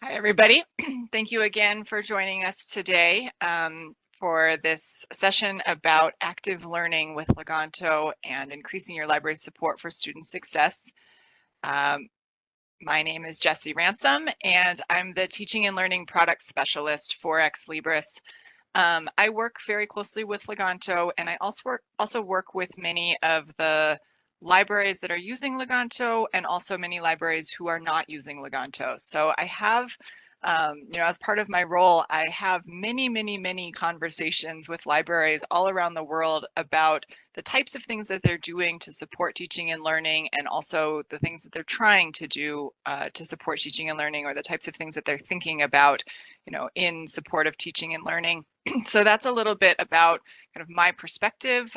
Hi, everybody. Thank you again for joining us today for this session about active learning with Leganto and increasing your library support for student success. My name is Jessie Ransom, and I'm the Teaching and Learning Product Specialist for Ex Libris. I work very closely with Leganto, and I also work with many of the libraries that are using Leganto and also many libraries who are not using Leganto. So I have, as part of my role, I have many conversations with libraries all around the world about the types of things that they're doing to support teaching and learning, and also the things that they're trying to do to support teaching and learning, or the types of things that they're thinking about, in support of teaching and learning. So that's a little bit about kind of my perspective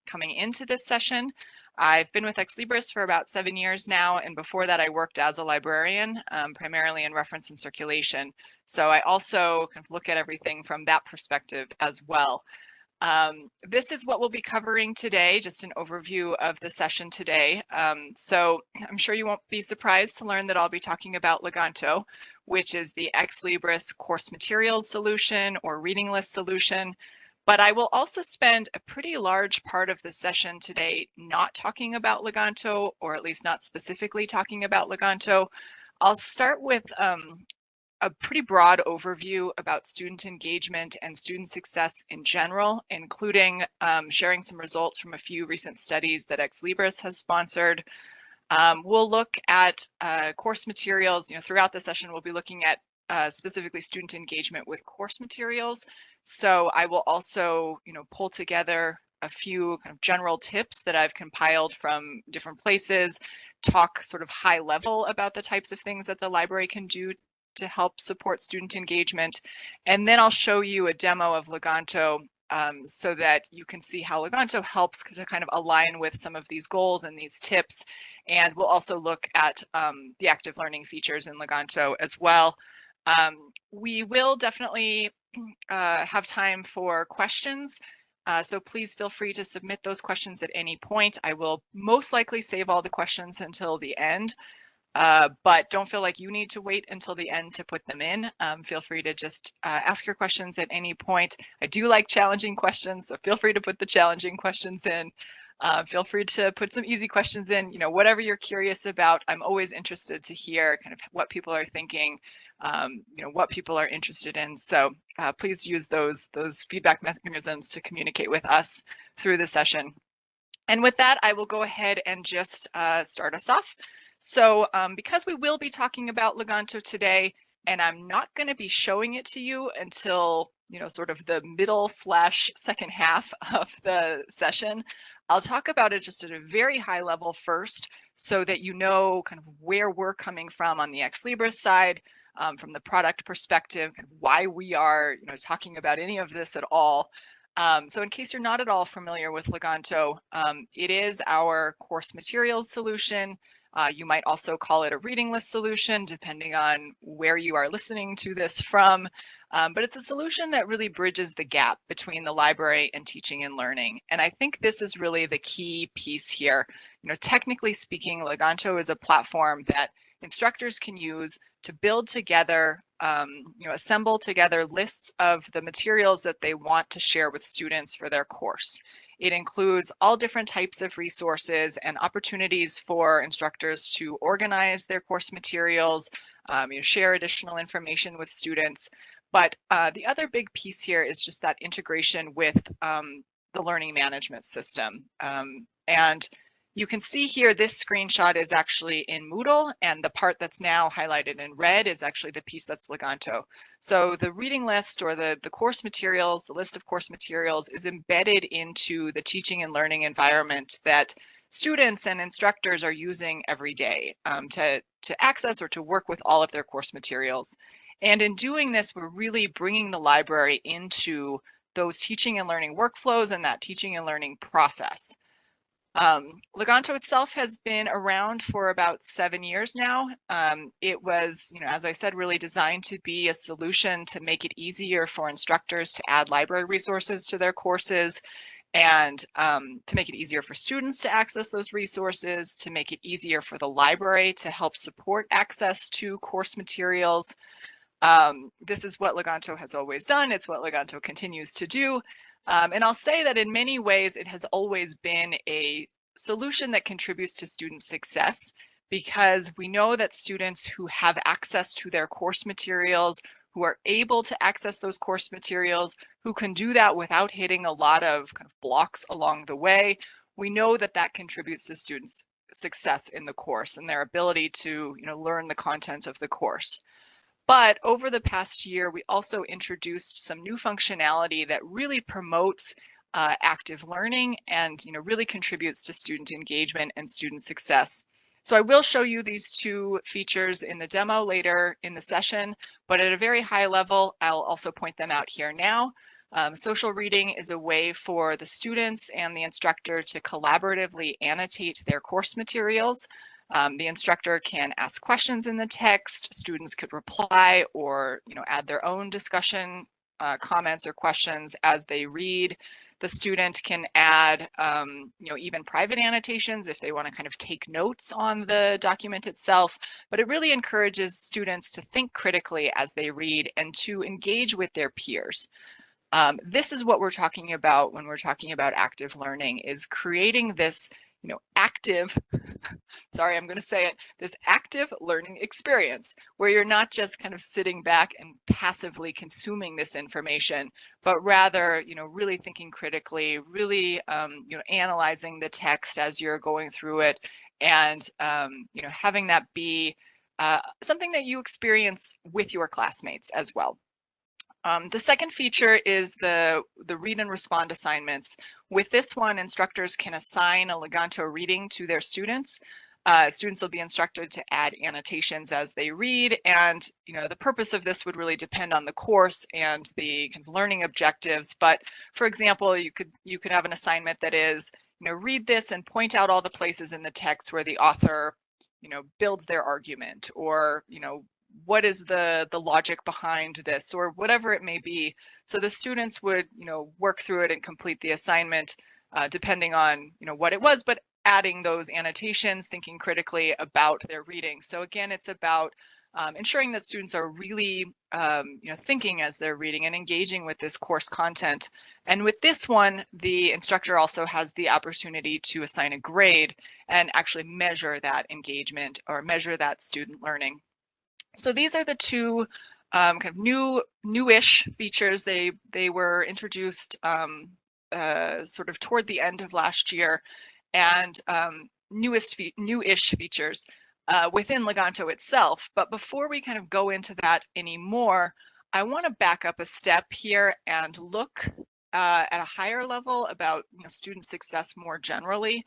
coming into this session. I've been with Ex Libris for about 7 years now, and before that I worked as a librarian, primarily in reference and circulation. So I also kind of look at everything from that perspective as well. This is what we'll be covering today, just an overview of the session today. So I'm sure you won't be surprised to learn that I'll be talking about Leganto, which is the Ex Libris course materials solution or reading list solution. But I will also spend a pretty large part of the session today not talking about Leganto, or at least not specifically talking about Leganto. I'll start with a pretty broad overview about student engagement and student success in general, including sharing some results from a few recent studies that Ex Libris has sponsored. We'll look at course materials. Throughout the session, we'll be looking at specifically student engagement with course materials. So I will also, pull together a few kind of general tips that I've compiled from different places, talk sort of high level about the types of things that the library can do to help support student engagement. And then I'll show you a demo of Leganto so that you can see how Leganto helps to kind of align with some of these goals and these tips. And we'll also look at the active learning features in Leganto as well. We will definitely have time for questions. So please feel free to submit those questions at any point. I will most likely save all the questions until the end. But don't feel like you need to wait until the end to put them in. Feel free to just ask your questions at any point. I do like challenging questions, so feel free to put the challenging questions in. Feel free to put some easy questions in, whatever you're curious about. I'm always interested to hear kind of what people are thinking, what people are interested in. So please use those feedback mechanisms to communicate with us through the session. And with that, I will go ahead and just start us off. So because we will be talking about Leganto today, and I'm not going to be showing it to you until, sort of the middle/second half of the session, I'll talk about it just at a very high level first, so that you know kind of where we're coming from on the Ex Libris side, from the product perspective, why we are, talking about any of this at all. So in case you're not at all familiar with Leganto, it is our course materials solution. You might also call it a reading list solution, depending on where you are listening to this from. But it's a solution that really bridges the gap between the library and teaching and learning. And I think this is really the key piece here. Technically speaking, Leganto is a platform that instructors can use to build together, assemble together lists of the materials that they want to share with students for their course. It includes all different types of resources and opportunities for instructors to organize their course materials, share additional information with students. But the other big piece here is just that integration with the learning management system. And you can see here, this screenshot is actually in Moodle, and the part that's now highlighted in red is actually the piece that's Leganto. So the reading list, or the course materials, the list of course materials, is embedded into the teaching and learning environment that students and instructors are using every day to access or to work with all of their course materials. And in doing this, we're really bringing the library into those teaching and learning workflows and that teaching and learning process. Leganto itself has been around for about 7 years now. It was, as I said, really designed to be a solution to make it easier for instructors to add library resources to their courses, and to make it easier for students to access those resources, to make it easier for the library to help support access to course materials. This is what Leganto has always done. It's what Leganto continues to do. And I'll say that in many ways, it has always been a solution that contributes to student success, because we know that students who have access to their course materials, who are able to access those course materials, who can do that without hitting a lot of kind of blocks along the way, we know that that contributes to students' success in the course and their ability to, learn the content of the course. But over the past year, we also introduced some new functionality that really promotes active learning and really contributes to student engagement and student success. So I will show you these two features in the demo later in the session, but at a very high level, I'll also point them out here now. Social reading is a way for the students and the instructor to collaboratively annotate their course materials. The instructor can ask questions in the text, students could reply or add their own discussion comments or questions as they read. The student can add even private annotations if they want to kind of take notes on the document itself, but it really encourages students to think critically as they read and to engage with their peers. This is what we're talking about when we're talking about active learning, is creating this active, sorry, I'm going to say it, this active learning experience where you're not just kind of sitting back and passively consuming this information, but rather, really thinking critically, really, analyzing the text as you're going through it, and, having that be something that you experience with your classmates as well. The second feature is the read and respond assignments. With this one, instructors can assign a Leganto reading to their students. Students will be instructed to add annotations as they read, and the purpose of this would really depend on the course and the kind of learning objectives. But for example, you could have an assignment that is, read this and point out all the places in the text where the author, builds their argument, or what is the logic behind this, or whatever it may be. So the students would work through it and complete the assignment depending on what it was, but adding those annotations, thinking critically about their reading. So again, it's about ensuring that students are really thinking as they're reading and engaging with this course content. And with this one, the instructor also has the opportunity to assign a grade and actually measure that engagement or measure that student learning. So these are the two kind of newish features. They were introduced sort of toward the end of last year, and newish features within Leganto itself. But before we kind of go into that anymore, I want to back up a step here and look at a higher level about student success more generally.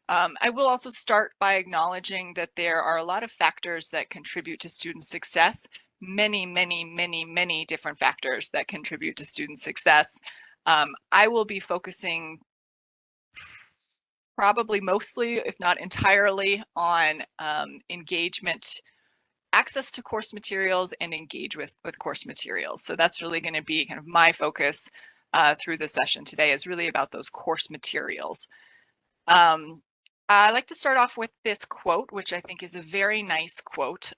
I will also start by acknowledging that there are a lot of factors that contribute to student success, many, many, many, many different factors that contribute to student success. I will be focusing probably mostly, if not entirely, on engagement, access to course materials, and engage with course materials. So that's really going to be kind of my focus through the session today, is really about those course materials. I like to start off with this quote, which I think is a very nice quote.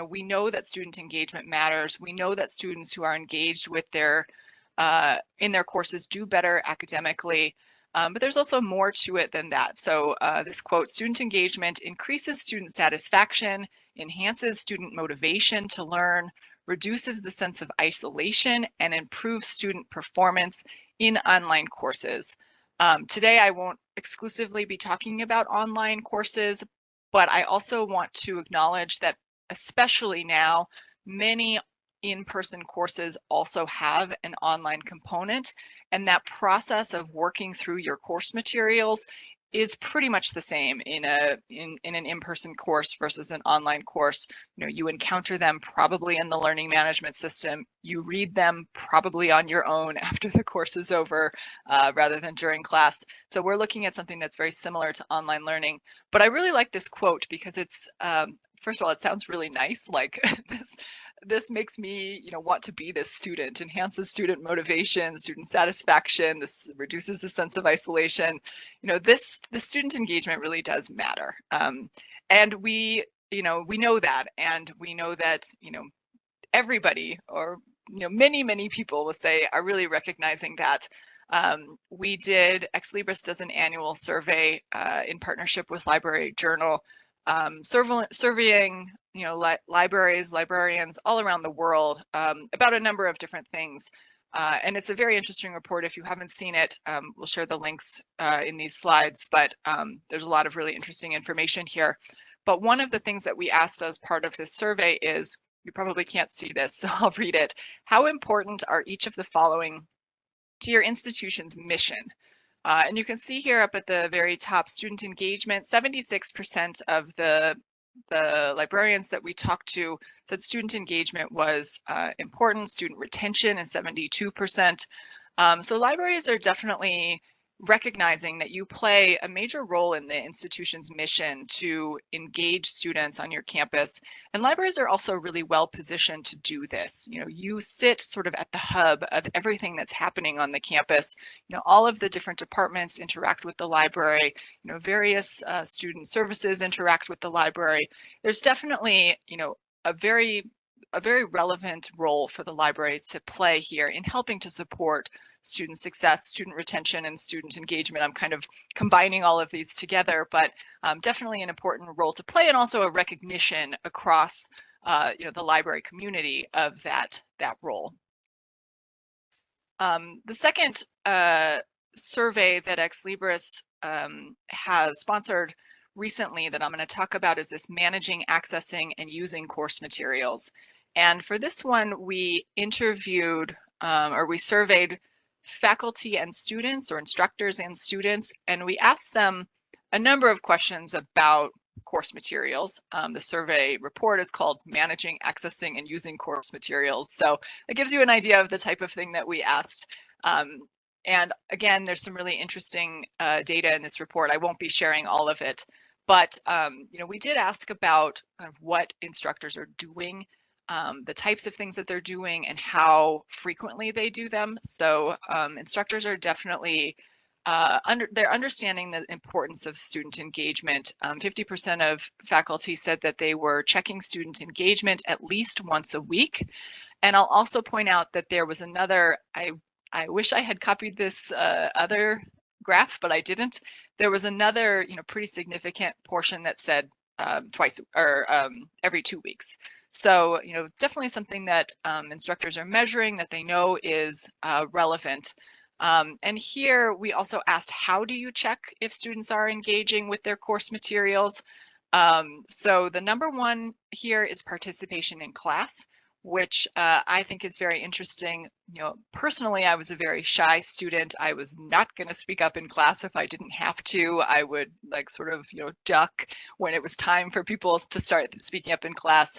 We know that student engagement matters. We know that students who are engaged with in their courses do better academically, but there's also more to it than that. So this quote, student engagement increases student satisfaction, enhances student motivation to learn, reduces the sense of isolation, and improves student performance in online courses. Today, I won't exclusively be talking about online courses, but I also want to acknowledge that especially now, many in-person courses also have an online component, and that process of working through your course materials is pretty much the same in an in-person course versus an online course. You encounter them probably in the learning management system. You read them probably on your own after the course is over, rather than during class. So we're looking at something that's very similar to online learning. But I really like this quote because it's, first of all, it sounds really nice, like this makes me, want to be this student, enhances student motivation, student satisfaction. This reduces the sense of isolation. The student engagement really does matter. And we know that, and we know that, everybody, or many people will say, are really recognizing that. Ex Libris does an annual survey in partnership with Library Journal, surveying libraries, librarians all around the world about a number of different things. And it's a very interesting report. If you haven't seen it, we'll share the links in these slides, but there's a lot of really interesting information here. But one of the things that we asked as part of this survey is, you probably can't see this, so I'll read it. How important are each of the following to your institution's mission? And you can see here up at the very top, student engagement. 76% of the librarians that we talked to said student engagement was important. Student retention is 72%. So libraries are definitely recognizing that you play a major role in the institution's mission to engage students on your campus. And libraries are also really well positioned to do this. You sit sort of at the hub of everything that's happening on the campus. All of the different departments interact with the library. Various student services interact with the library. There's definitely, a very relevant role for the library to play here in helping to support student success, student retention, and student engagement. I'm kind of combining all of these together, but definitely an important role to play, and also a recognition across the library community of that role. The second survey that Ex Libris has sponsored recently that I'm going to talk about is this managing, accessing, and using course materials. And for this one, we interviewed or we surveyed faculty and students, or instructors and students, and we asked them a number of questions about course materials. The survey report is called Managing, Accessing, and Using Course Materials. So it gives you an idea of the type of thing that we asked. And again, there's some really interesting data in this report. I won't be sharing all of it, but we did ask about kind of what instructors are doing, the types of things that they're doing, and how frequently they do them. So instructors are definitely they're understanding the importance of student engagement. 50% of faculty said that they were checking student engagement at least once a week. And I'll also point out that there was another, I wish I had copied this other graph, but I didn't. There was another, pretty significant portion that said twice or every 2 weeks. So, definitely something that instructors are measuring, that they know is relevant. And here we also asked, how do you check if students are engaging with their course materials? So the number one here is participation in class, which I think is very interesting. Personally, I was a very shy student. I was not going to speak up in class if I didn't have to. I would sort of, duck when it was time for people to start speaking up in class.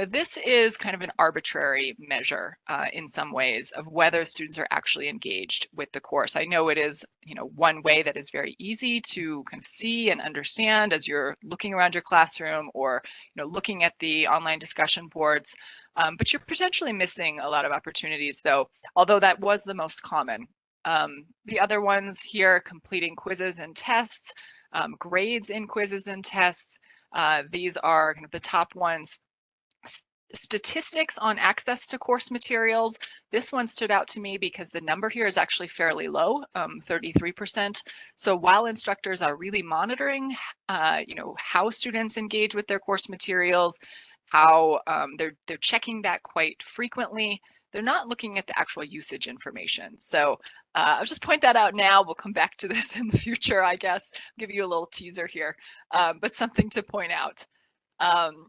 This is kind of an arbitrary measure in some ways of whether students are actually engaged with the course. I know it is, one way that is very easy to kind of see and understand as you're looking around your classroom, or, looking at the online discussion boards. But you're potentially missing a lot of opportunities, though, although that was the most common. The other ones here, completing quizzes and tests, grades in quizzes and tests. These are kind of the top ones. Statistics on access to course materials. This one stood out to me because the number here is actually fairly low, 33%. So while instructors are really monitoring, how students engage with their course materials, how they're checking that quite frequently, they're not looking at the actual usage information. So I'll just point that out now. We'll come back to this in the future, I guess. I'll give you a little teaser here, but something to point out.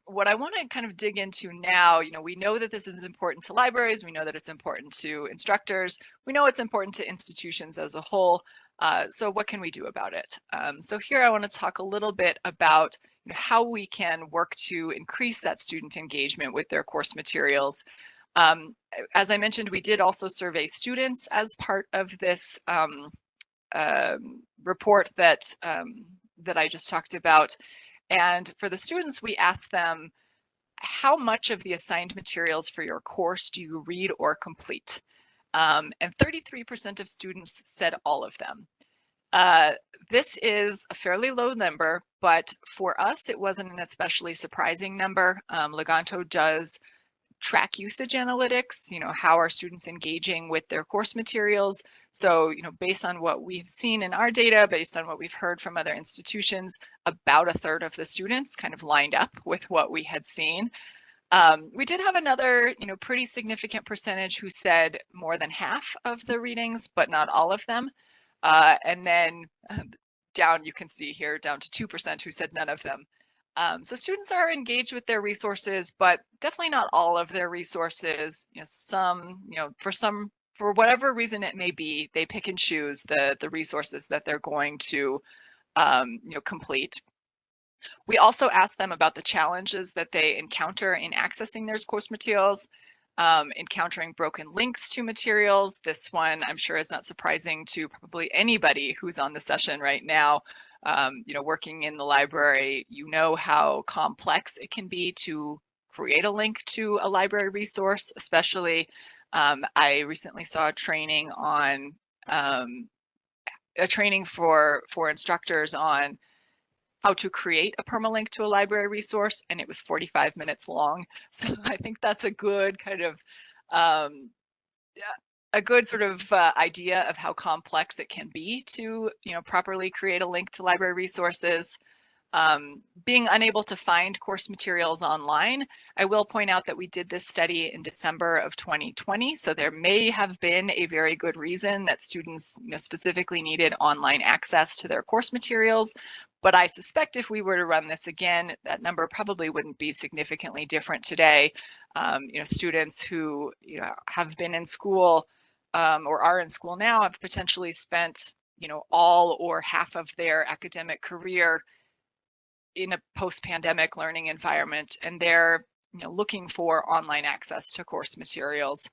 What I want to kind of dig into now, we know that this is important to libraries. We know that it's important to instructors. We know it's important to institutions as a whole. So what can we do about it? So here I want to talk a little bit about how we can work to increase that student engagement with their course materials. As I mentioned, we did also survey students as part of this report that I just talked about. And for the students, we asked them, how much of the assigned materials for your course do you read or complete? And 33% of students said all of them. This is a fairly low number, but for us, it wasn't an especially surprising number. Leganto does track usage analytics, how are students engaging with their course materials? So, based on what we've seen in our data, based on what we've heard from other institutions, about a third of the students kind of lined up with what we had seen. We did have another, pretty significant percentage who said more than half of the readings, but not all of them. And then down, you can see here, down to 2% who said none of them. So students are engaged with their resources, but definitely not all of their resources. For whatever reason it may be, they pick and choose the resources that they're going to, complete. We also asked them about the challenges that they encounter in accessing their course materials, encountering broken links to materials. This one, I'm sure, is not surprising to probably anybody who's on the session right now. Working in the library, how complex it can be to create a link to a library resource, especially I recently saw a training on a training for instructors on how to create a permalink to a library resource, and it was 45 minutes long. So I think that's a good kind of a good sort of idea of how complex it can be to properly create a link to library resources. Being unable to find course materials online. I will point out that we did this study in December of 2020, so there may have been a very good reason that students specifically needed online access to their course materials. But I suspect if we were to run this again, that number probably wouldn't be significantly different today. Students who have been in school or are in school now have potentially spent all or half of their academic career in a post-pandemic learning environment, and they're looking for online access to course materials.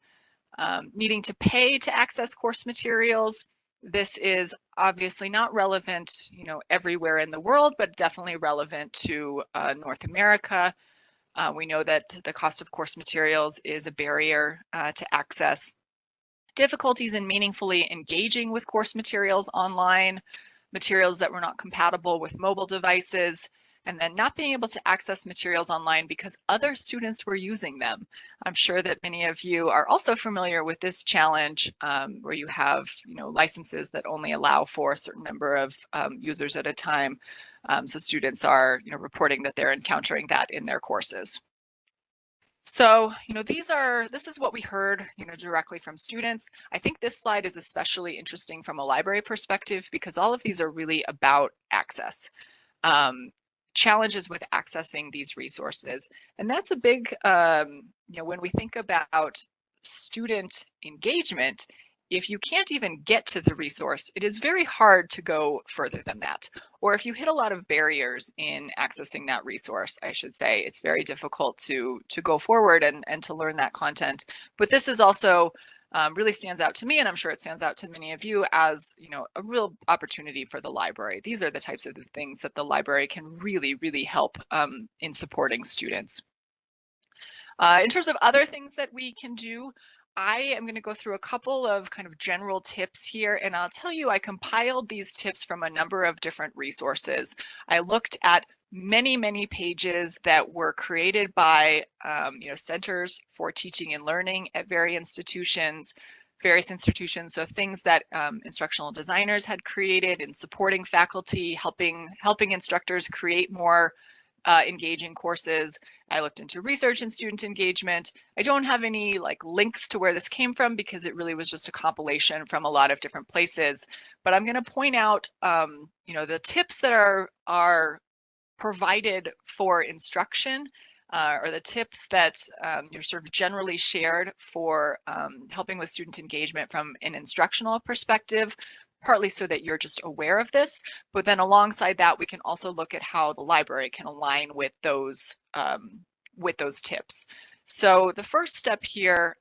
Needing to pay to access course materials. This is obviously not relevant, everywhere in the world, but definitely relevant to North America. We know that the cost of course materials is a barrier to access. Difficulties in meaningfully engaging with course materials online, materials that were not compatible with mobile devices, and then not being able to access materials online because other students were using them. I'm sure that many of you are also familiar with this challenge where you have licenses that only allow for a certain number of users at a time. So students are reporting that they're encountering that in their courses. So, this is what we heard, directly from students. I think this slide is especially interesting from a library perspective because all of these are really about access, challenges with accessing these resources. And that's a big, when we think about student engagement, if you can't even get to the resource, it is very hard to go further than that. Or if you hit a lot of barriers in accessing that resource, I should say, it's very difficult to go forward and to learn that content. But this is also really stands out to me, and I'm sure it stands out to many of you as a real opportunity for the library. These are the types of things that the library can really, really help in supporting students. In terms of other things that we can do, I am going to go through a couple of kind of general tips here, and I'll tell you I compiled these tips from a number of different resources. I looked at many, many pages that were created by centers for teaching and learning at various institutions. So things that instructional designers had created in supporting faculty, helping instructors create more engaging courses. I looked into research and student engagement. I don't have any links to where this came from because it really was just a compilation from a lot of different places. But I'm going to point out, the tips that are provided for instruction, or the tips that you're sort of generally shared for helping with student engagement from an instructional perspective, partly so that you're just aware of this, but then alongside that, we can also look at how the library can align with those tips. So the first step here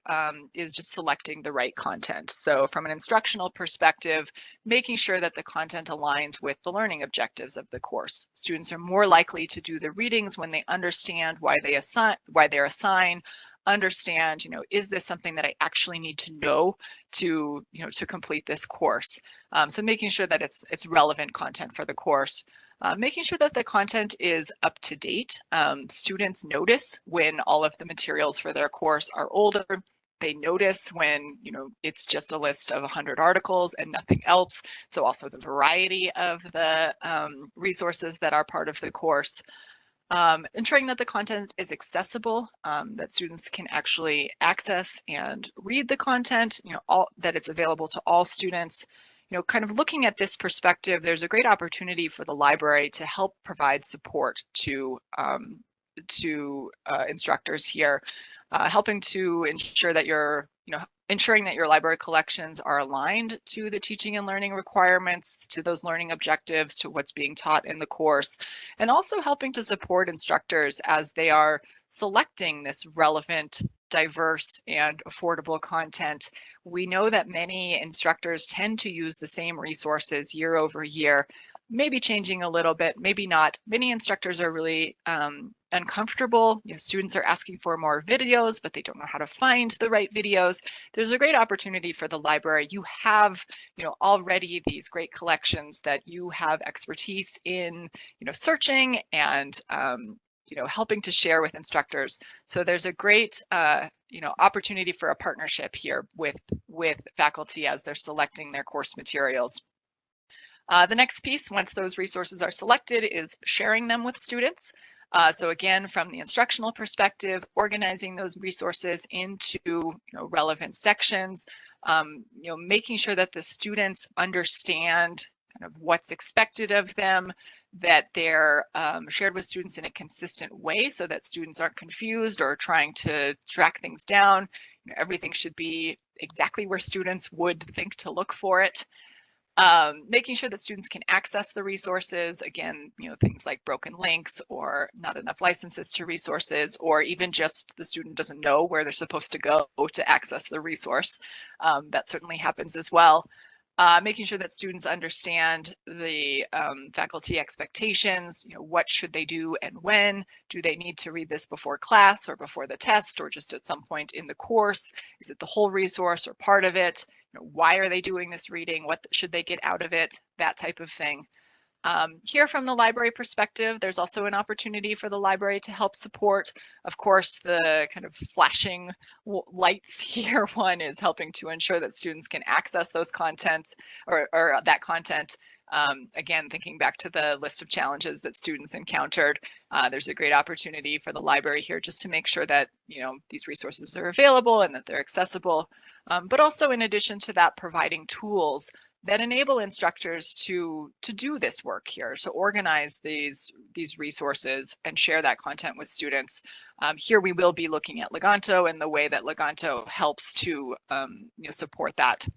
is just selecting the right content. So from an instructional perspective, making sure that the content aligns with the learning objectives of the course. Students are more likely to do the readings when they understand why they're assigned, understand, is this something that I actually need to know to, to complete this course? So making sure that it's relevant content for the course. Making sure that the content is up to date. Students notice when all of the materials for their course are older. They notice when, it's just a list of 100 articles and nothing else. So also the variety of the resources that are part of the course. Ensuring that the content is accessible, that students can actually access and read the content, that it's available to all students. Kind of looking at this perspective, there's a great opportunity for the library to help provide support to instructors here, helping to ensure that ensuring that your library collections are aligned to the teaching and learning requirements, to those learning objectives, to what's being taught in the course, and also helping to support instructors as they are selecting this relevant, diverse, and affordable content. We know that many instructors tend to use the same resources year over year, maybe changing a little bit, maybe not. Many instructors are really uncomfortable. Students are asking for more videos, but they don't know how to find the right videos. There's a great opportunity for the library. You have, already these great collections that you have expertise in, searching and, helping to share with instructors. So there's a great, opportunity for a partnership here with faculty as they're selecting their course materials. The next piece, once those resources are selected, is sharing them with students. So again, from the instructional perspective, organizing those resources into relevant sections, making sure that the students understand kind of what's expected of them, that they're shared with students in a consistent way so that students aren't confused or trying to track things down. Everything should be exactly where students would think to look for it. Making sure that students can access the resources, again, things like broken links or not enough licenses to resources, or even just the student doesn't know where they're supposed to go to access the resource. That certainly happens as well. Making sure that students understand the faculty expectations, what should they do and when? Do they need to read this before class or before the test or just at some point in the course? Is it the whole resource or part of it? Why are they doing this reading? What should they get out of it? That type of thing. Here from the library perspective, there's also an opportunity for the library to help support. Of course, the kind of flashing lights here one is helping to ensure that students can access those contents or that content. Again, thinking back to the list of challenges that students encountered, there's a great opportunity for the library here just to make sure that these resources are available and that they're accessible. But also in addition to that, providing tools that enable instructors to do this work here, so organize these resources and share that content with students. Here we will be looking at Leganto and the way that Leganto helps to support that.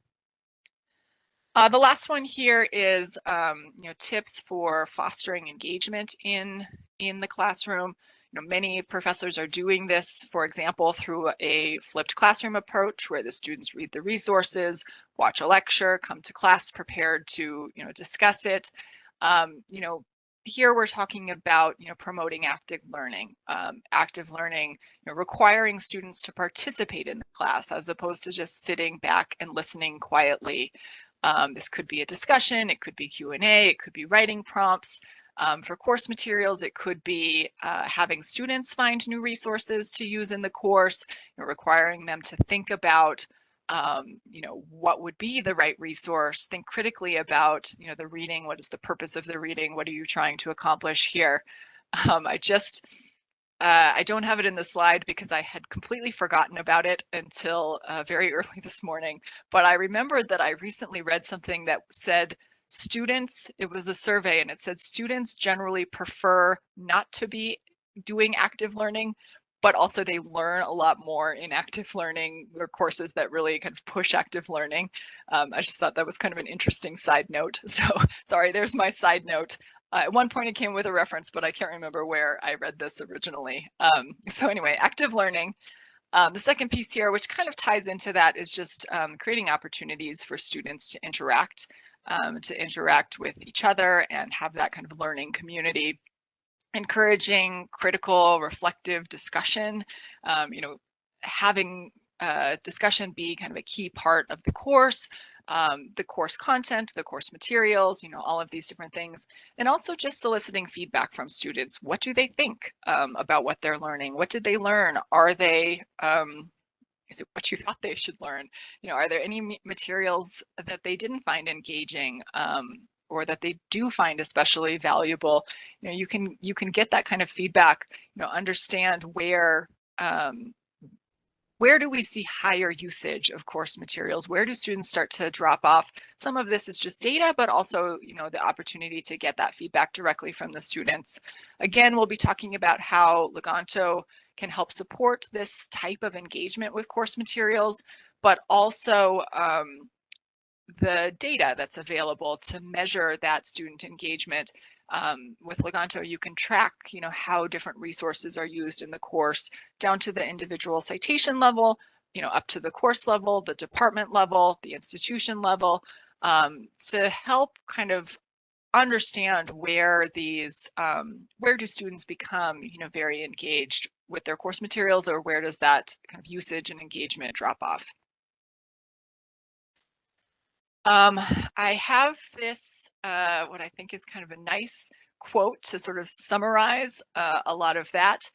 The last one here is tips for fostering engagement in the classroom. Many professors are doing this, for example, through a flipped classroom approach where the students read the resources, watch a lecture, come to class prepared to discuss it. Here we're talking about promoting active learning, requiring students to participate in the class as opposed to just sitting back and listening quietly. This could be a discussion, it could be Q&A, it could be writing prompts. For course materials, it could be having students find new resources to use in the course, requiring them to think about what would be the right resource, think critically about the reading, what is the purpose of the reading, what are you trying to accomplish here? I don't have it in the slide because I had completely forgotten about it until very early this morning, but I remembered that I recently read something that said students, it was a survey, and it said students generally prefer not to be doing active learning, but also they learn a lot more in active learning or courses that really kind of push active learning. I just thought that was kind of an interesting side note. So sorry, there's my side note. At one point it came with a reference, but I can't remember where I read this originally. So anyway, active learning. The second piece here, which kind of ties into that, is just creating opportunities for students to interact with each other and have that kind of learning community. Encouraging critical, reflective discussion, having discussion be kind of a key part of the course content, the course materials, all of these different things. And also just soliciting feedback from students. What do they think about what they're learning? What did they learn? Are they, is it what you thought they should learn? Are there any materials that they didn't find engaging? Or that they do find especially valuable? You can get that kind of feedback, understand where do we see higher usage of course materials? Where do students start to drop off? Some of this is just data, but also, the opportunity to get that feedback directly from the students. Again, we'll be talking about how Leganto can help support this type of engagement with course materials, but also the data that's available to measure that student engagement. With Leganto, you can track, how different resources are used in the course, down to the individual citation level, up to the course level, the department level, the institution level, to help kind of understand where do students become, very engaged with their course materials, or where does that kind of usage and engagement drop off. I have this, what I think is kind of a nice quote to sort of summarize a lot of that,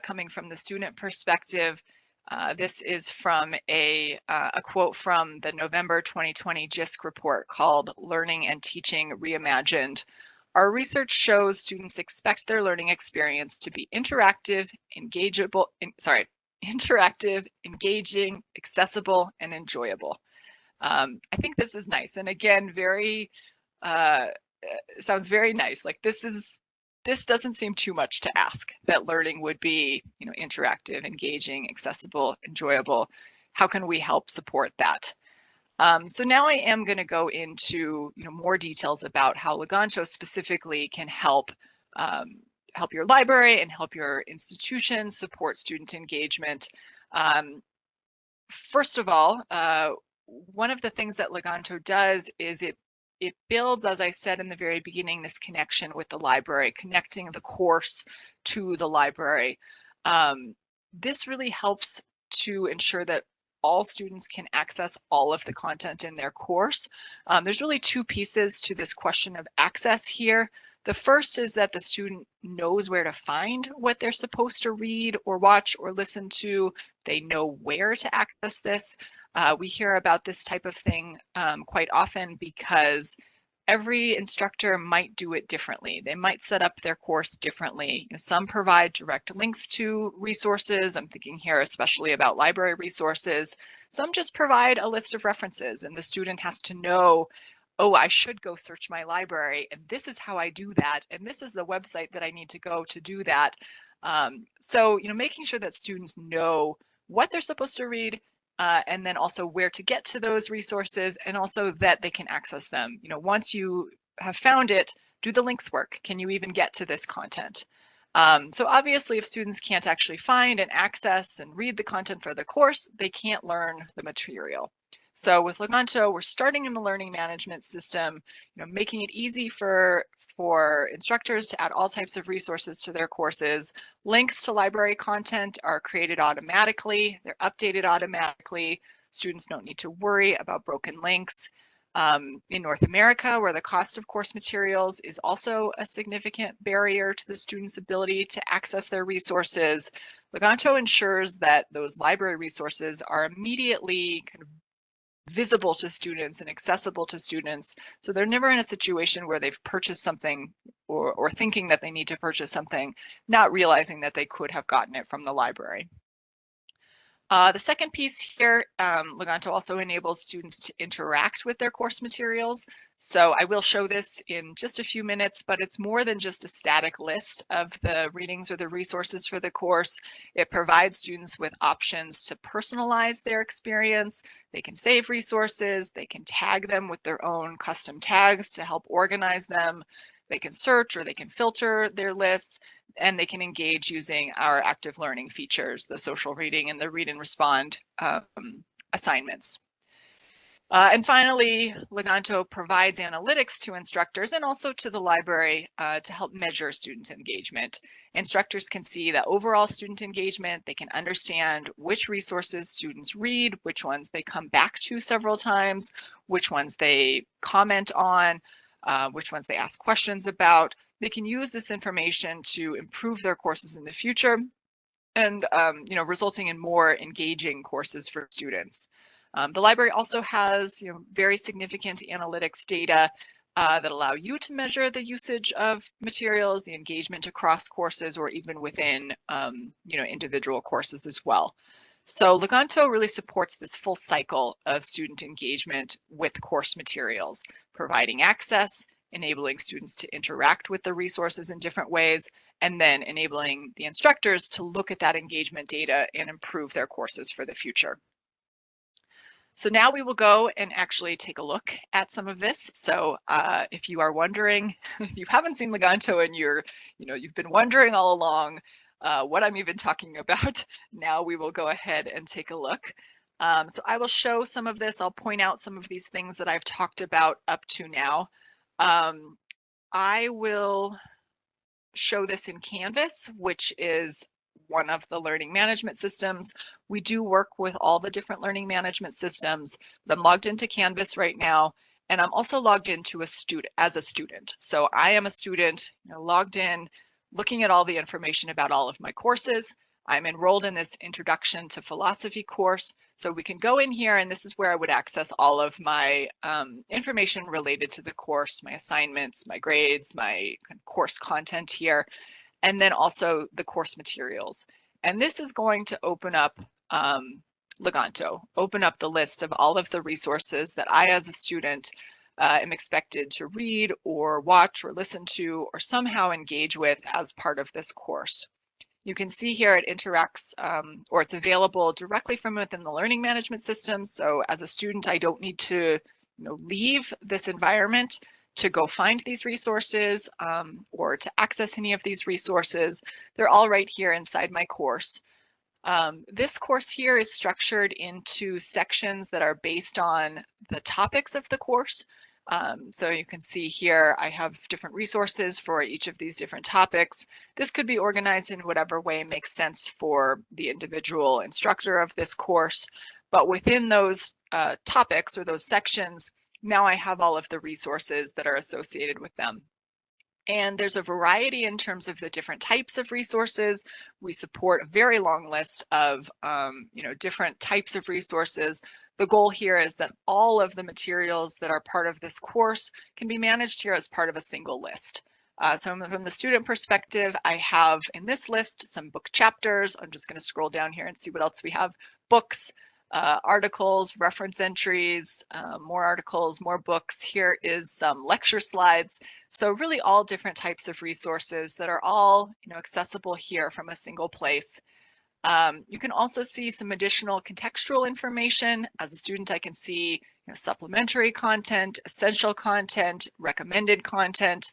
coming from the student perspective. This is from a quote from the November 2020 JISC report called Learning and Teaching Reimagined. Our research shows students expect their learning experience to be interactive, interactive, engaging, accessible, and enjoyable. I think this is nice. And again, sounds very nice. Like this doesn't seem too much to ask, that learning would be, interactive, engaging, accessible, enjoyable. How can we help support that? So now I am going to go into, more details about how Leganto specifically can help your library and help your institution support student engagement. First of all, one of the things that Leganto does is it builds, as I said in the very beginning, this connection with the library, connecting the course to the library. This really helps to ensure that all students can access all of the content in their course. There's really two pieces to this question of access here. The first is that the student knows where to find what they're supposed to read or watch or listen to. They know where to access this. We hear about this type of thing quite often because every instructor might do it differently. They might set up their course differently. Some provide direct links to resources. I'm thinking here especially about library resources. Some just provide a list of references, and the student has to know, oh, I should go search my library, and this is how I do that, and this is the website that I need to go to do that. So, making sure that students know what they're supposed to read, and then also where to get to those resources, and also that they can access them. Once you have found it, do the links work? Can you even get to this content? So obviously, if students can't actually find and access and read the content for the course, they can't learn the material. So with Leganto, we're starting in the learning management system, making it easy for instructors to add all types of resources to their courses. Links to library content are created automatically. They're updated automatically. Students don't need to worry about broken links. In North America, where the cost of course materials is also a significant barrier to the students' ability to access their resources, Leganto ensures that those library resources are immediately kind of visible to students and accessible to students. So they're never in a situation where they've purchased something or thinking that they need to purchase something, not realizing that they could have gotten it from the library. The second piece here, Leganto also enables students to interact with their course materials. So I will show this in just a few minutes, but it's more than just a static list of the readings or the resources for the course. It provides students with options to personalize their experience. They can save resources, they can tag them with their own custom tags to help organize them. They can search or they can filter their lists, and they can engage using our active learning features, the social reading and the read and respond assignments. And finally, Leganto provides analytics to instructors and also to the library to help measure student engagement. Instructors can see the overall student engagement. They can understand which resources students read, which ones they come back to several times, which ones they comment on, which ones they ask questions about. They can use this information to improve their courses in the future and resulting in more engaging courses for students. The library also has very significant analytics data that allow you to measure the usage of materials, the engagement across courses, or even within individual courses as well. So Leganto really supports this full cycle of student engagement with course materials, providing access, enabling students to interact with the resources in different ways, and then enabling the instructors to look at that engagement data and improve their courses for the future. So now we will go and actually take a look at some of this. So if you are wondering, if you haven't seen Leganto and you've been wondering all along what I'm even talking about, now we will go ahead and take a look. So I will show some of this. I'll point out some of these things that I've talked about up to now. I will show this in Canvas, which is one of the learning management systems. We do work with all the different learning management systems, but I'm logged into Canvas right now, and I'm also logged into as a student. So I am a student, logged in, looking at all the information about all of my courses. I'm enrolled in this Introduction to Philosophy course. So we can go in here, and this is where I would access all of my information related to the course, my assignments, my grades, my course content here, and then also the course materials. And this is going to open up Leganto, open up the list of all of the resources that I, as a student, am expected to read or watch or listen to or somehow engage with as part of this course. You can see here it interacts or it's available directly from within the learning management system. So as a student, I don't need to leave this environment to go find these resources or to access any of these resources. They're all right here inside my course. This course here is structured into sections that are based on the topics of the course. So you can see here, I have different resources for each of these different topics. This could be organized in whatever way makes sense for the individual instructor of this course. But within those topics or those sections, now I have all of the resources that are associated with them. And there's a variety in terms of the different types of resources. We support a very long list of different types of resources. The goal here is that all of the materials that are part of this course can be managed here as part of a single list. So from the student perspective, I have in this list some book chapters. I'm just going to scroll down here and see what else we have. Books, articles, reference entries, more articles, more books. Here is some lecture slides. So really all different types of resources that are all accessible here from a single place. You can also see some additional contextual information. As a student, I can see supplementary content, essential content, recommended content,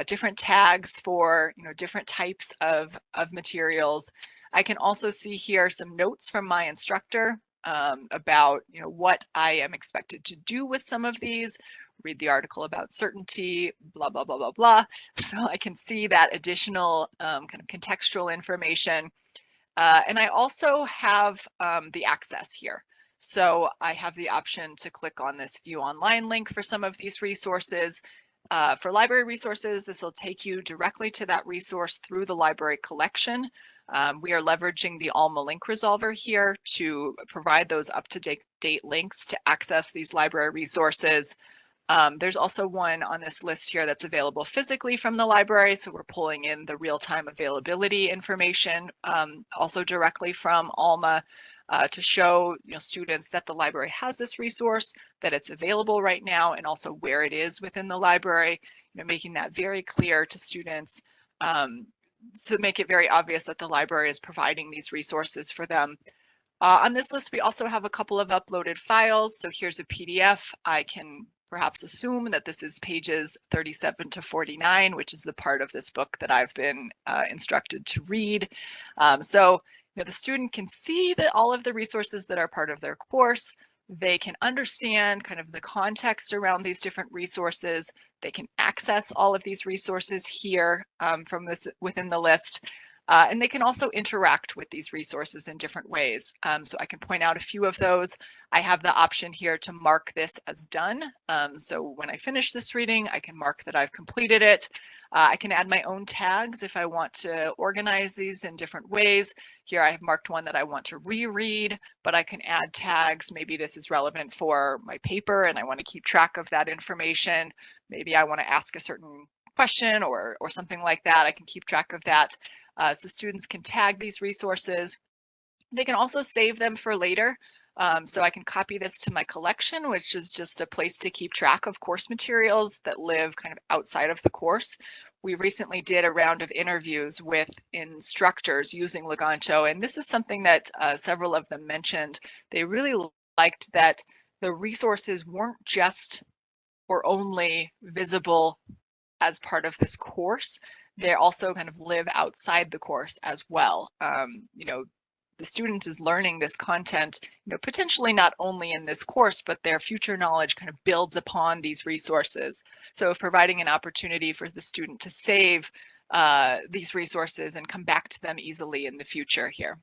different tags for different types of materials. I can also see here some notes from my instructor about what I am expected to do with some of these. Read the article about certainty, blah, blah, blah, blah, blah. So I can see that additional kind of contextual information. And I also have the access here. So I have the option to click on this View Online link for some of these resources. For library resources, this will take you directly to that resource through the library collection. We are leveraging the Alma link resolver here to provide those up-to-date links to access these library resources. There's also one on this list here that's available physically from the library. So we're pulling in the real-time availability information also directly from Alma to show students that the library has this resource, that it's available right now, and also where it is within the library, making that very clear to students to make it very obvious that the library is providing these resources for them. On this list, we also have a couple of uploaded files. So here's a PDF. I can perhaps assume that this is pages 37 to 49, which is the part of this book that I've been instructed to read. So the student can see that all of the resources that are part of their course. They can understand kind of the context around these different resources. They can access all of these resources here from this within the list. And they can also interact with these resources in different ways. So I can point out a few of those. I have the option here to mark this as done. So when I finish this reading, I can mark that I've completed it. I can add my own tags if I want to organize these in different ways. Here I have marked one that I want to reread, but I can add tags. Maybe this is relevant for my paper and I want to keep track of that information. Maybe I want to ask a certain question or something like that. I can keep track of that. So students can tag these resources. They can also save them for later. So I can copy this to my collection, which is just a place to keep track of course materials that live kind of outside of the course. We recently did a round of interviews with instructors using Leganto, and this is something that several of them mentioned. They really liked that the resources weren't just or only visible as part of this course. They also kind of live outside the course as well. The student is learning this content, potentially not only in this course, but their future knowledge kind of builds upon these resources. So providing an opportunity for the student to save these resources and come back to them easily in the future here.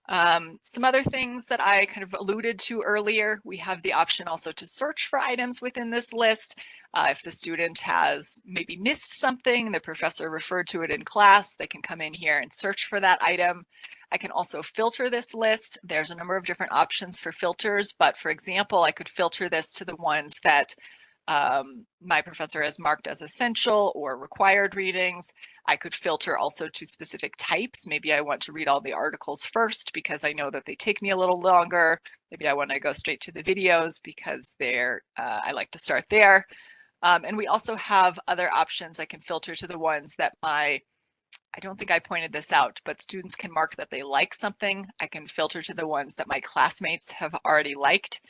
Some other things that I kind of alluded to earlier, we have the option also to search for items within this list. If the student has maybe missed something, the professor referred to it in class, they can come in here and search for that item. I can also filter this list. There's a number of different options for filters, but for example, I could filter this to the ones that my professor has marked as essential or required readings. I could filter also to specific types. Maybe I want to read all the articles first because I know that they take me a little longer. Maybe I want to go straight to the videos because I like to start there. And we also have other options. I can filter to the ones that I don't think I pointed this out, but students can mark that they like something. I can filter to the ones that my classmates have already liked.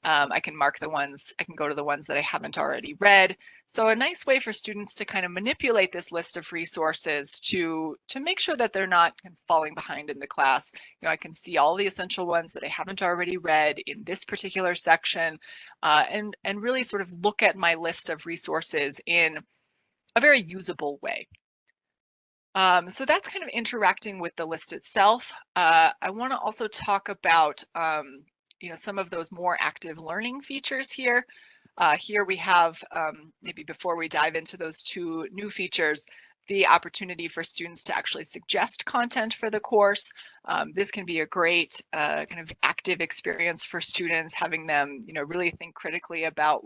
I can mark the ones, I can go to the ones that I haven't already read. So a nice way for students to kind of manipulate this list of resources to make sure that they're not kind of falling behind in the class. I can see all the essential ones that I haven't already read in this particular section, and really sort of look at my list of resources in a very usable way. So that's kind of interacting with the list itself. I want to also talk about some of those more active learning features here. Here we have, maybe before we dive into those two new features, the opportunity for students to actually suggest content for the course. This can be a great kind of active experience for students, having them really think critically about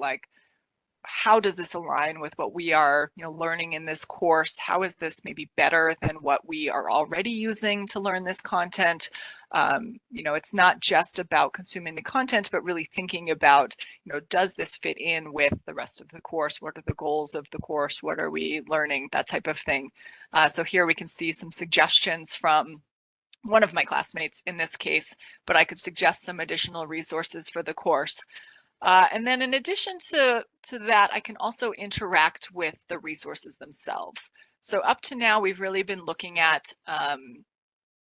how does this align with what we are learning in this course? How is this maybe better than what we are already using to learn this content? It's not just about consuming the content, but really thinking about, does this fit in with the rest of the course? What are the goals of the course? What are we learning? That type of thing. So here we can see some suggestions from one of my classmates in this case, but I could suggest some additional resources for the course. And then in addition to that, I can also interact with the resources themselves. So up to now, we've really been looking at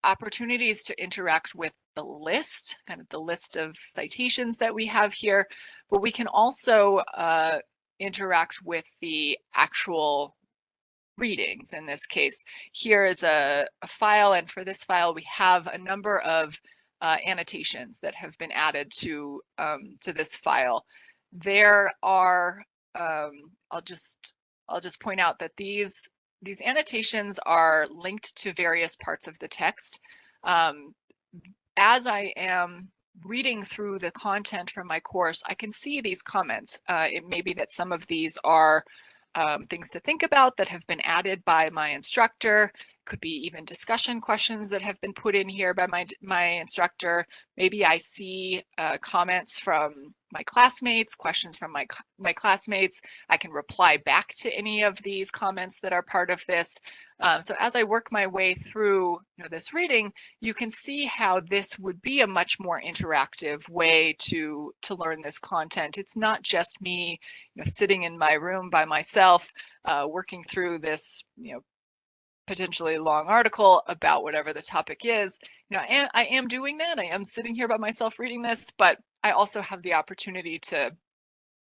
opportunities to interact with the list, kind of the list of citations that we have here, but we can also interact with the actual readings. In this case, here is a file, and for this file, we have a number of annotations that have been added to this file. There are, I'll just point out that these annotations are linked to various parts of the text. As I am reading through the content from my course, I can see these comments. It may be that some of these are things to think about that have been added by my instructor. could be even discussion questions that have been put in here by my instructor. Maybe I see comments from my classmates, questions from my classmates. I can reply back to any of these comments that are part of this. So as I work my way through this reading, you can see how this would be a much more interactive way to learn this content. It's not just me sitting in my room by myself working through this potentially long article about whatever the topic is. I am doing that. I am sitting here by myself reading this, but I also have the opportunity to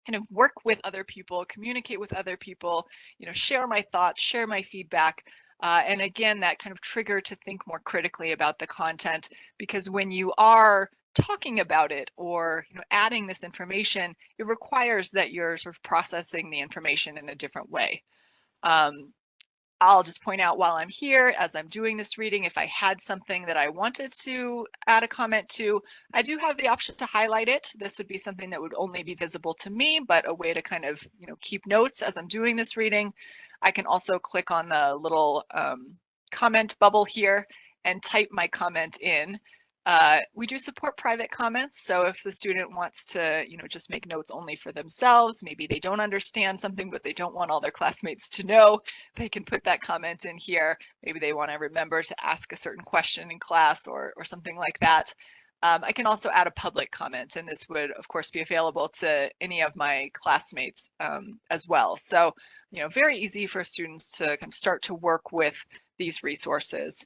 kind of work with other people, communicate with other people, share my thoughts, share my feedback. And again, that kind of trigger to think more critically about the content, because when you are talking about it or adding this information, it requires that you're sort of processing the information in a different way. I'll just point out while I'm here, as I'm doing this reading, if I had something that I wanted to add a comment to, I do have the option to highlight it. This would be something that would only be visible to me, but a way to kind of, keep notes as I'm doing this reading. I can also click on the little comment bubble here and type my comment in. We do support private comments, so if the student wants to, just make notes only for themselves, maybe they don't understand something, but they don't want all their classmates to know, they can put that comment in here. Maybe they want to remember to ask a certain question in class or something like that. I can also add a public comment, and this would, of course, be available to any of my classmates as well. So, very easy for students to kind of start to work with these resources.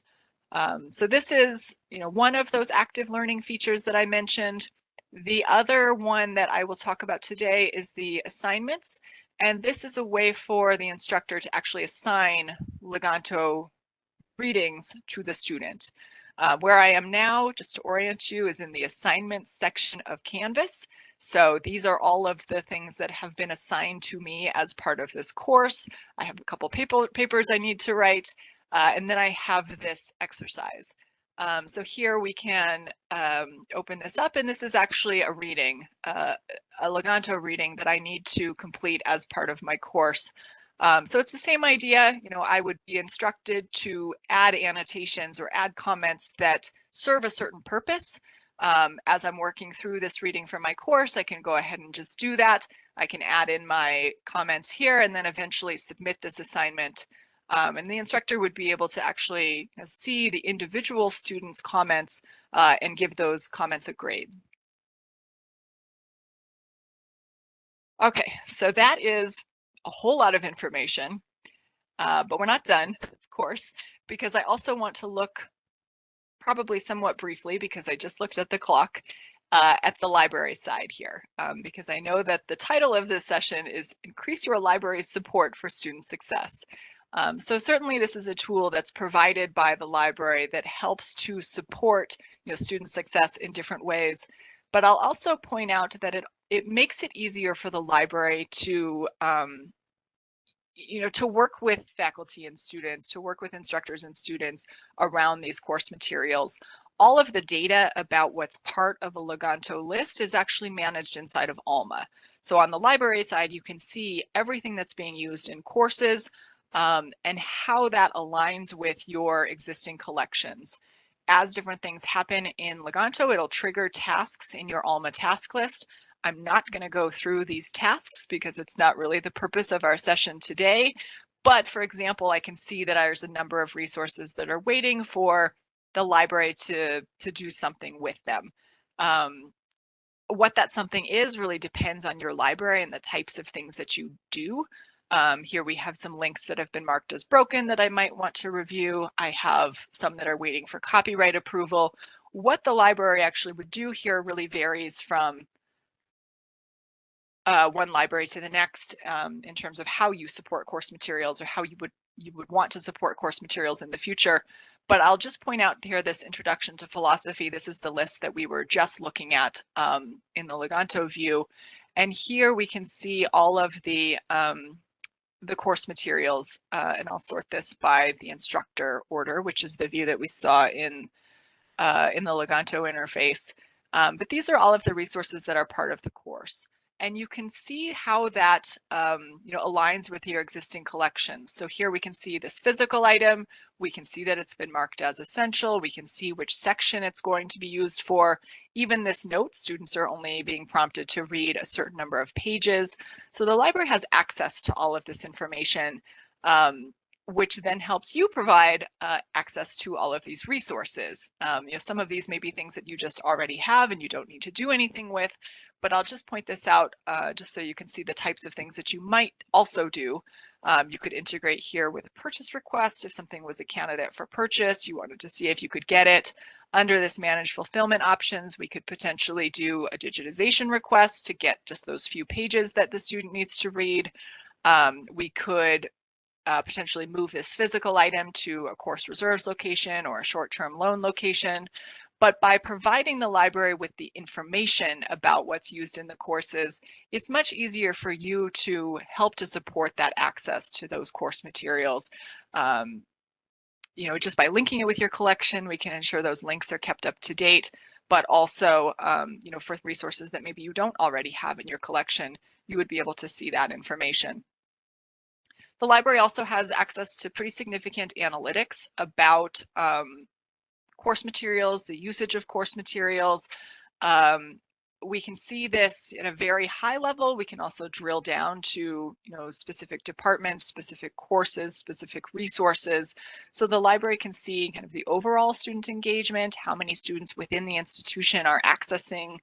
So this is, one of those active learning features that I mentioned. The other one that I will talk about today is the assignments. And this is a way for the instructor to actually assign Leganto readings to the student. Where I am now, just to orient you, is in the assignments section of Canvas. So these are all of the things that have been assigned to me as part of this course. I have a couple papers I need to write, and then I have this exercise. So here we can open this up, and this is actually a reading, a Leganto reading that I need to complete as part of my course. So it's the same idea. I would be instructed to add annotations or add comments that serve a certain purpose. As I'm working through this reading for my course, I can go ahead and just do that. I can add in my comments here and then eventually submit this assignment. And the instructor would be able to actually see the individual students' comments and give those comments a grade. Okay, so that is a whole lot of information, but we're not done, of course, because I also want to look probably somewhat briefly, because I just looked at the clock, at the library side here, because I know that the title of this session is Increase Your Library's Support for Student Success. So certainly this is a tool that's provided by the library that helps to support student success in different ways. But I'll also point out that it makes it easier for the library to to work with faculty and students, to work with instructors and students around these course materials. All of the data about what's part of a Leganto list is actually managed inside of Alma. So on the library side, you can see everything that's being used in courses and how that aligns with your existing collections. As different things happen in Leganto, it'll trigger tasks in your Alma task list. I'm not going to go through these tasks because it's not really the purpose of our session today. But for example, I can see that there's a number of resources that are waiting for the library to do something with them. What that something is really depends on your library and the types of things that you do. Here we have some links that have been marked as broken that I might want to review. I have some that are waiting for copyright approval. What the library actually would do here really varies from one library to the next in terms of how you support course materials or how you would want to support course materials in the future. But I'll just point out here this introduction to philosophy. This is the list that we were just looking at in the Leganto view. And here we can see all of the course materials, and I'll sort this by the instructor order, which is the view that we saw in the Leganto interface. But these are all of the resources that are part of the course. and you can see how that aligns with your existing collections. So here we can see this physical item. We can see that it's been marked as essential. We can see which section it's going to be used for. Even this note, students are only being prompted to read a certain number of pages. So the library has access to all of this information, which then helps you provide access to all of these resources. Some of these may be things that you just already have and you don't need to do anything with, but I'll just point this out just so you can see the types of things that you might also do. You could integrate here with a purchase request. If something was a candidate for purchase, you wanted to see if you could get it. Under this manage fulfillment options, we could potentially do a digitization request to get just those few pages that the student needs to read. We could potentially move this physical item to a course reserves location or a short-term loan location. But by providing the library with the information about what's used in the courses, it's much easier for you to help to support that access to those course materials. Just by linking it with your collection, we can ensure those links are kept up to date, but also, for resources that maybe you don't already have in your collection, you would be able to see that information. The library also has access to pretty significant analytics about course materials, the usage of course materials. We can see this at a very high level. We can also drill down to specific departments, specific courses, specific resources. So the library can see kind of the overall student engagement, how many students within the institution are accessing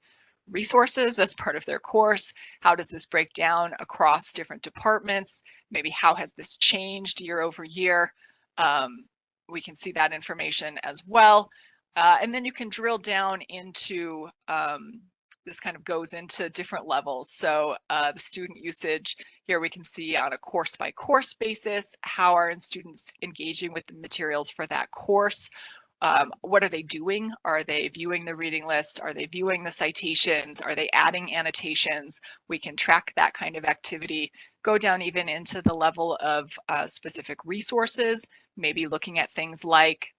resources as part of their course. How does this break down across different departments? Maybe how has this changed year over year? We can see that information as well. And then you can drill down into, this kind of goes into different levels. So the student usage, here we can see on a course by course basis, how are students engaging with the materials for that course? What are they doing? Are they viewing the reading list? Are they viewing the citations? Are they adding annotations? We can track that kind of activity, go down even into the level of specific resources, maybe looking at things like,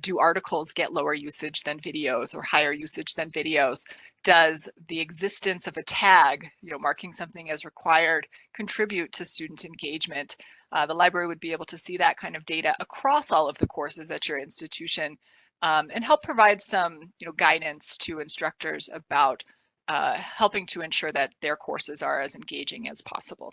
do articles get lower usage than videos or higher usage than videos? Does the existence of a tag, marking something as required, contribute to student engagement? The library would be able to see that kind of data across all of the courses at your institution, and help provide some guidance to instructors about helping to ensure that their courses are as engaging as possible.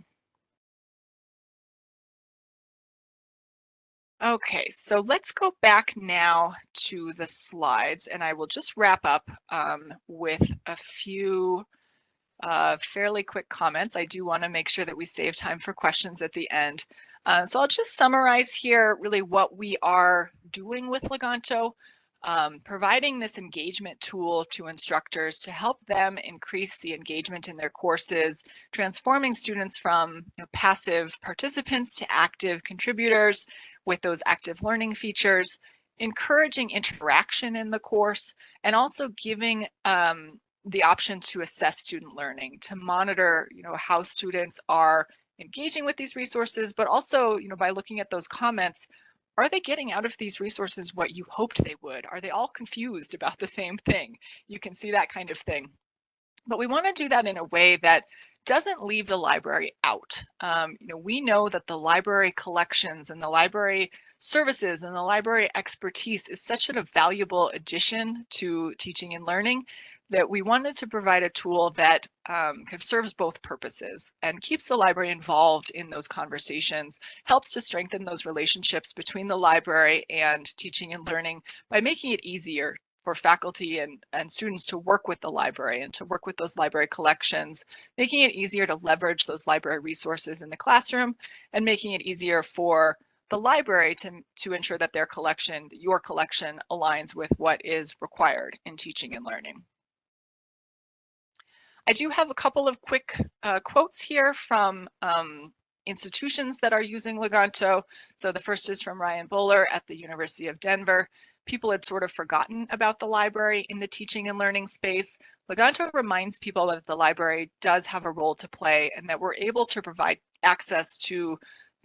Okay, so let's go back now to the slides, and I will just wrap up with a few fairly quick comments. I do want to make sure that we save time for questions at the end. So I'll just summarize here really what we are doing with Leganto, providing this engagement tool to instructors to help them increase the engagement in their courses, transforming students from passive participants to active contributors with those active learning features, encouraging interaction in the course, and also giving the option to assess student learning, to monitor, how students are engaging with these resources, but also, by looking at those comments, are they getting out of these resources what you hoped they would? Are they all confused about the same thing? You can see that kind of thing. But we want to do that in a way that doesn't leave the library out. We know that the library collections and the library services and the library expertise is such a valuable addition to teaching and learning that we wanted to provide a tool that kind of serves both purposes and keeps the library involved in those conversations, helps to strengthen those relationships between the library and teaching and learning by making it easier for faculty and students to work with the library and to work with those library collections, making it easier to leverage those library resources in the classroom and making it easier for the library to ensure that their collection, your collection, aligns with what is required in teaching and learning. I do have a couple of quick quotes here from institutions that are using Leganto. So the first is from Ryan Bowler at the University of Denver. People had sort of forgotten about the library in the teaching and learning space. Leganto reminds people that the library does have a role to play and that we're able to provide access to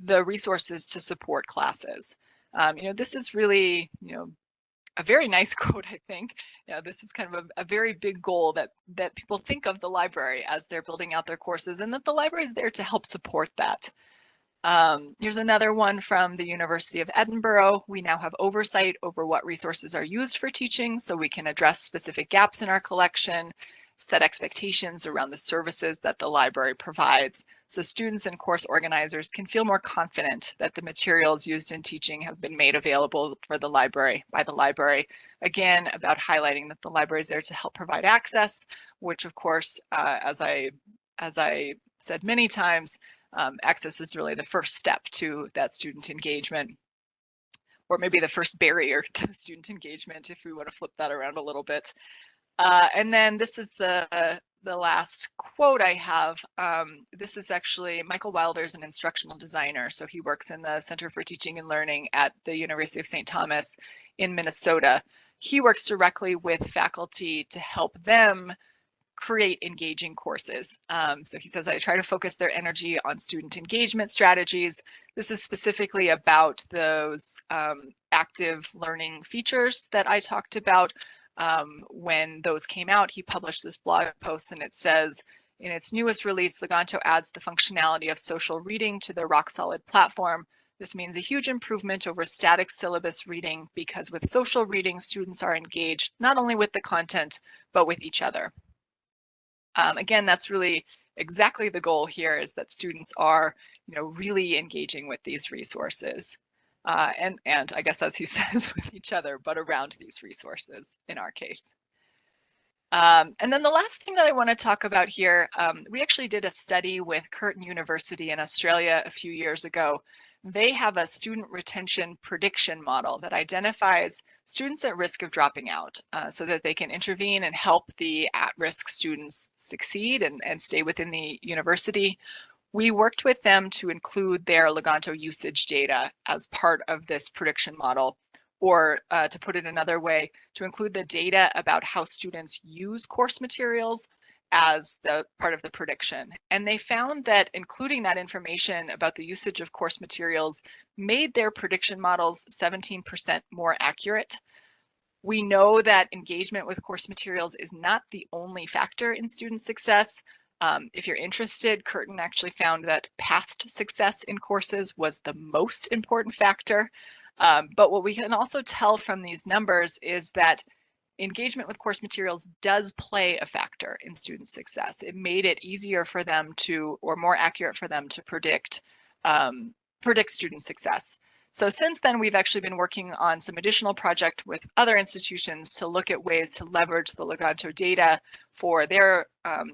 the resources to support classes. This is really, a very nice quote, I think. This is kind of a very big goal that people think of the library as they're building out their courses, and that the library is there to help support that. Here's another one from the University of Edinburgh. We now have oversight over what resources are used for teaching, so we can address specific gaps in our collection, set expectations around the services that the library provides, so students and course organizers can feel more confident that the materials used in teaching have been made available for the library by the library. Again, about highlighting that the library is there to help provide access, which of course, as I said many times, access is really the first step to that student engagement, or maybe the first barrier to the student engagement, if we want to flip that around a little bit. And then this is the last quote I have. This is actually Michael Wilder's an instructional designer, so he works in the Center for Teaching and Learning at the University of St. Thomas in Minnesota. He works directly with faculty to help them create engaging courses. So he says, I try to focus their energy on student engagement strategies. This is specifically about those active learning features that I talked about. When those came out, he published this blog post, and it says, in its newest release, Leganto adds the functionality of social reading to the rock-solid platform. This means a huge improvement over static syllabus reading, because with social reading, students are engaged not only with the content, but with each other. Again, that's really exactly the goal here, is that students are, really engaging with these resources. And I guess, as he says, with each other, but around these resources in our case. And then the last thing that I want to talk about here, we actually did a study with Curtin University in Australia a few years ago. They have a student retention prediction model that identifies students at risk of dropping out, so that they can intervene and help the at-risk students succeed and stay within the university. We worked with them to include their Leganto usage data as part of this prediction model, or to put it another way, to include the data about how students use course materials as the part of the prediction. And they found that including that information about the usage of course materials made their prediction models 17% more accurate. We know that engagement with course materials is not the only factor in student success. If you're interested, Curtin actually found that past success in courses was the most important factor. But what we can also tell from these numbers is that engagement with course materials does play a factor in student success. It made it easier for them to, or more accurate for them to predict student success. So since then, we've actually been working on some additional project with other institutions to look at ways to leverage the Leganto data for their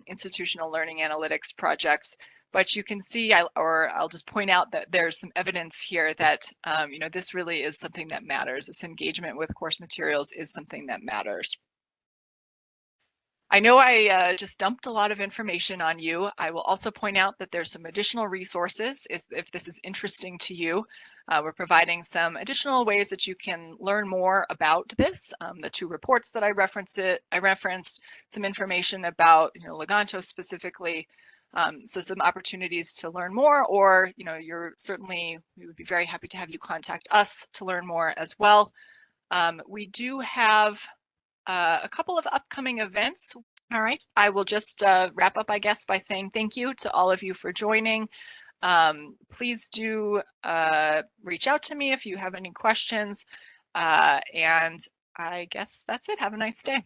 institutional learning analytics projects. But you can see, I'll just point out that there's some evidence here that this really is something that matters. This engagement with course materials is something that matters. I know I just dumped a lot of information on you. I will also point out that there's some additional resources if this is interesting to you. We're providing some additional ways that you can learn more about this. The two reports that I referenced some information about Leganto specifically. So some opportunities to learn more, or we would be very happy to have you contact us to learn more as well. We do have a couple of upcoming events. All right, I will just wrap up, I guess, by saying thank you to all of you for joining. Please do reach out to me if you have any questions. And I guess that's it. Have a nice day.